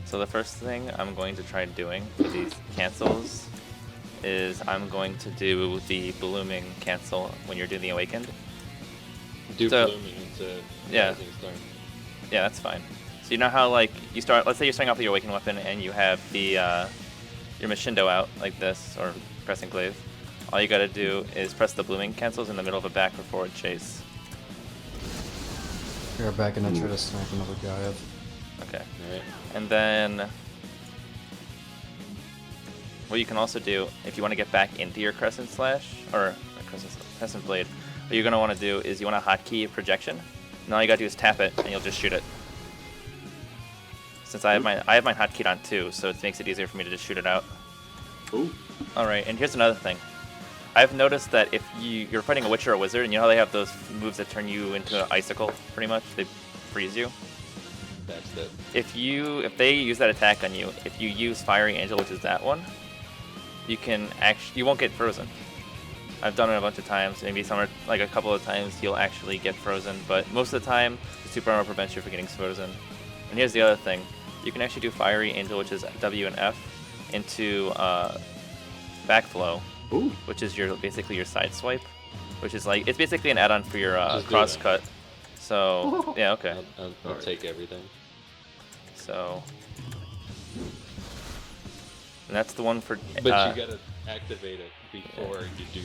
So the first thing I'm going to try doing for these cancels is I'm going to do the blooming cancel when you're doing the awakened. Do So- blooming into yeah. rising storm. Yeah, that's fine. So you know how like you start, let's say you're starting off with your awakened weapon and you have the your Machindo out like this, or pressing glaive. All you gotta do is press the blooming cancels in the middle of a back or forward chase. You're back and I try to snipe another guy. Okay. Alright. And then what you can also do, if you want to get back into your Crescent Slash, or Crescent Blade, what you're going to want to do is you want to hotkey projection. And all you got to do is tap it, and you'll just shoot it. Since I have mine hotkeyed on too, so it makes it easier for me to just shoot it out. Ooh. Alright, and here's another thing. I've noticed that if you're fighting a Witcher or a Wizard, and you know how they have those moves that turn you into an icicle, pretty much? They freeze you. That's the. If they use that attack on you, if you use Fiery Angel, which is that one, you won't get frozen. I've done it a bunch of times. Maybe like a couple of times you'll actually get frozen, but most of the time the super armor prevents you from getting frozen. And here's the other thing: you can actually do Fiery Angel, which is W and F, into backflow, Ooh. which is basically your side swipe, which is like it's basically an add-on for your Just do cross that. cut. So yeah, okay. I'll Alright. take everything. So. And that's the one for. But you gotta activate it before you do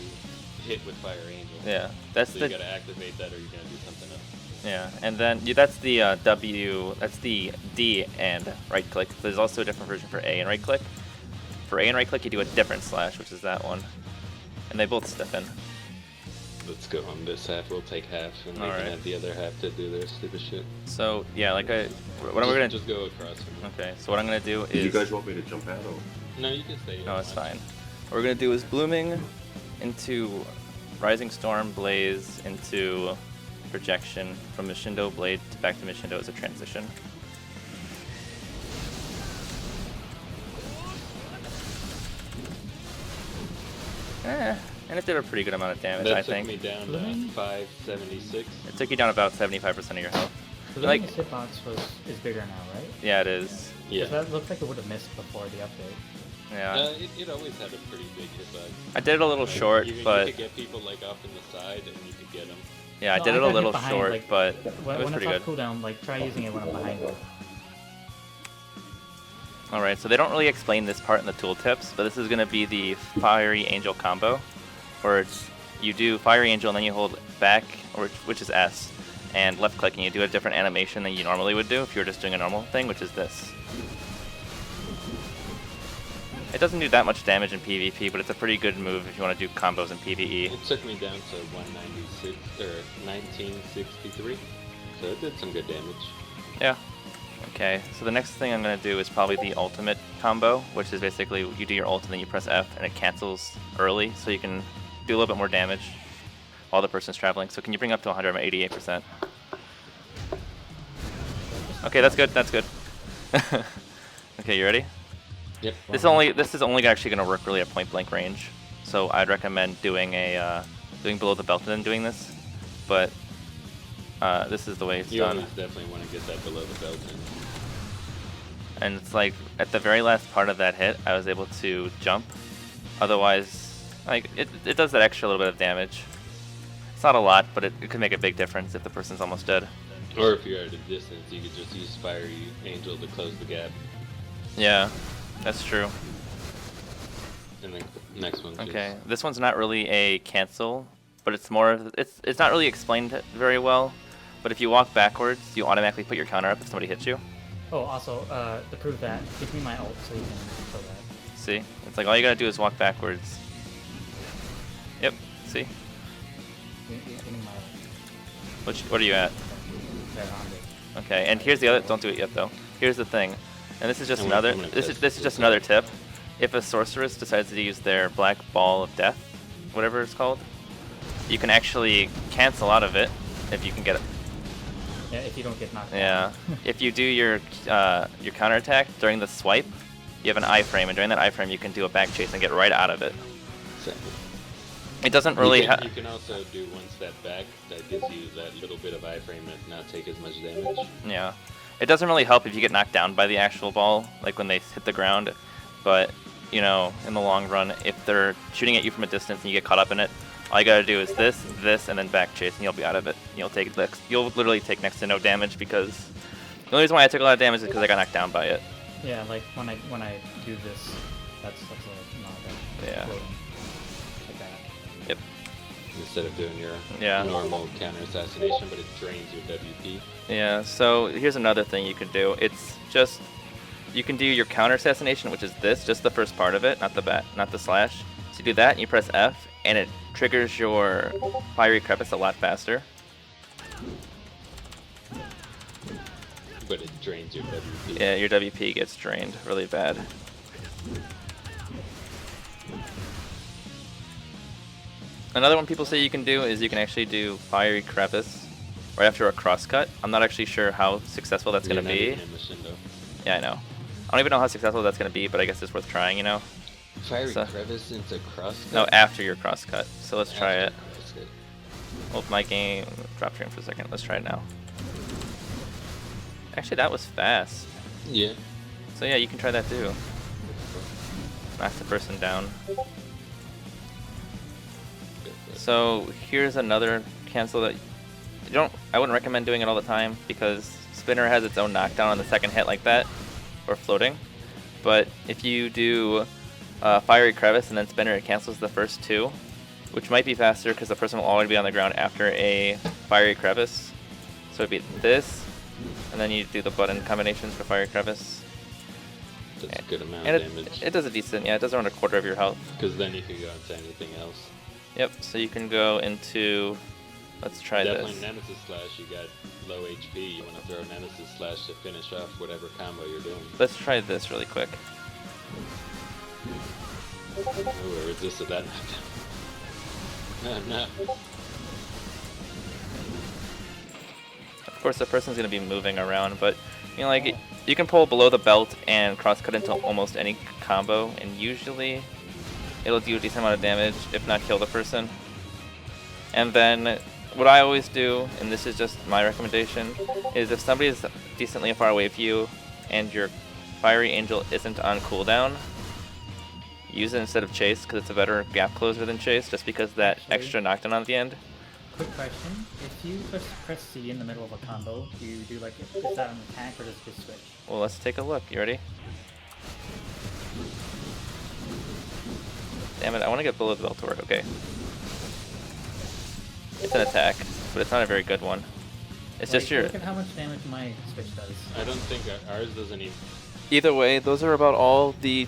hit with Fire Angel. Yeah, that's So the. you gotta activate that or you're gonna do something else. Yeah, and then that's the W. That's the D and right click. There's also a different version for A and right click. For A and right click, you do a different slash, which is that one, and they both step in. Let's go on this half, we'll take half, and they Alright. can have the other half to do their stupid shit. So yeah, like what am I gonna? Just go across from them. Okay, so what I'm gonna do Do you is. guys want me to jump out or? No, you can stay. No, it's fine. What we're gonna do is blooming into Rising Storm, Blaze into projection from Machindo Blade back to Machindo as a transition. And it did a pretty good amount of damage, That I took think. me down to Blooming? 576. It took you down about 75% of your health. The Like- like, hitbox is bigger now, right? Yeah, it is. Yeah. 'Cause that looked like it would have missed before the update. Yeah. It always had a pretty big hitbox. I did it a little short, you but could get people like off in the side and you could get them. yeah, I No, did it a got hit little behind, short, like, but When, it was when pretty it's good. off cooldown, like try using it when I'm behind you. Alright, so they don't really explain this part in the tooltips, but this is going to be the Fiery Angel combo, where you do Fiery Angel and then you hold back, which is S, and left click, and you do a different animation than you normally would do if you were just doing a normal thing, which is this. It doesn't do that much damage in PvP, but it's a pretty good move if you want to do combos in PvE. It took me down to 196 or 1963, so it did some good damage. Yeah. Okay, so the next thing I'm going to do is probably the ultimate combo, which is basically you do your ult and then you press F and it cancels early, so you can do a little bit more damage while the person's traveling. So can you bring up to 100? I'm at 88%. Okay, that's good, that's good. Okay, you ready? Yep. This is only actually going to work really at point blank range, so I'd recommend doing doing below the belt and then doing this, but this is the way it's You done. always definitely want to get that below the belt. And it's like at the very last part of that hit, I was able to jump. Otherwise, like it does that extra little bit of damage. It's not a lot, but it could make a big difference if the person's almost dead. Or if you're at a distance, you could just use Fiery Angel to close the gap. Yeah, that's true. And then next one. Okay, this one's not really a cancel, but it's not really explained very well. But if you walk backwards, you automatically put your counter up if somebody hits you. Oh, also, to prove that, give me my ult so you can show that. See? It's like all you gotta do is walk backwards. Yep, see? Give me my ult. What are you at? There, 100. Okay, and here's the other. Don't do it yet, though. Here's the thing, and this is just I'm gonna another. This is test just this another out. tip. If a sorceress decides to use their black ball of death, whatever it's called, you can actually cancel out of it if you can get it. Yeah, if you don't get knocked Yeah. down. If you do your counterattack during the swipe, you have an iframe, and during that iframe you can do a back chase and get right out of it. It doesn't really. You can also do one step back. That gives you that little bit of iframe and not take as much damage. Yeah. It doesn't really help if you get knocked down by the actual ball, like when they hit the ground, but, you know, in the long run, if they're shooting at you from a distance and you get caught up in it, all you gotta do is this, and then back chase, and you'll be out of it. You'll literally take next to no damage, because the only reason why I took a lot of damage is because I got knocked down by it. Yeah, like when I do this, that's like not that. Yeah. Floating. Like that. Yep. Instead of doing your Yeah. normal counter assassination, but it drains your WP. Yeah, so here's another thing you can do. It's just, you can do your counter assassination, which is this, just the first part of it, not the slash. So you do that, and you press F, and it triggers your fiery crevice a lot faster. But it drains your WP. Yeah, your WP gets drained really bad. Another one people say you can do is you can actually do fiery crevice right after a crosscut. I'm not actually sure how successful that's going to be. Yeah, I know. I don't even know how successful that's going to be, but I guess it's worth trying, you know? Fiery crevice into crosscut? No, after your crosscut. So let's try it. Crosscut. Hold my game. Drop stream for a second. Let's try it now. Actually, that was fast. Yeah. So yeah, you can try that too. Knock the person down. So here's another cancel that I wouldn't recommend doing it all the time, because spinner has its own knockdown on the second hit like that, or floating. But if you do fiery crevice and then spinner, it cancels the first two, which might be faster because the person will already be on the ground after a fiery crevice. So it'd be this, and then you do the button combinations for fiery crevice. That's a good amount And of damage. it does a decent, yeah, it does around a quarter of your health. Because then you could go into anything else. Yep, so you can go into, let's try Definitely this. Nemesis Slash, you got low HP, you want to throw a Nemesis Slash to finish off whatever combo you're doing. Let's try this really quick. Oh, I resisted that knockdown. No. Of course, the person's going to be moving around, but you know, like you can pull below the belt and cross-cut into almost any combo, and usually it'll do a decent amount of damage, if not kill the person. And then what I always do, and this is just my recommendation, is if somebody is decently far away from you and your Fiery Angel isn't on cooldown, use it instead of Chase, because it's a better gap closer than Chase, just because that extra knockdown on the end. Quick question: if you press C in the middle of a combo, do you do like is that an attack or does it just switch? Well, let's take a look. You ready? Damn it, I want to get below the belt to work. Okay. It's an attack, but it's not a very good one. It's just your... Look at how much damage my switch does. I don't think ours doesn't even... Either way, those are about all the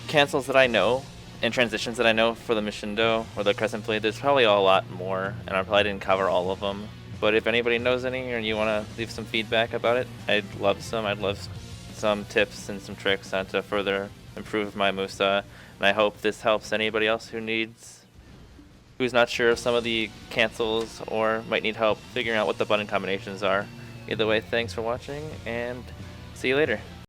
cancels that I know and transitions that I know for the Mishindo or the Crescent Blade. There's probably a lot more, and I probably didn't cover all of them. But if anybody knows any or you want to leave some feedback about it, I'd love some. I'd love some tips and some tricks on to further improve my Musa. And I hope this helps anybody else who's not sure of some of the cancels or might need help figuring out what the button combinations are. Either way, thanks for watching, and see you later.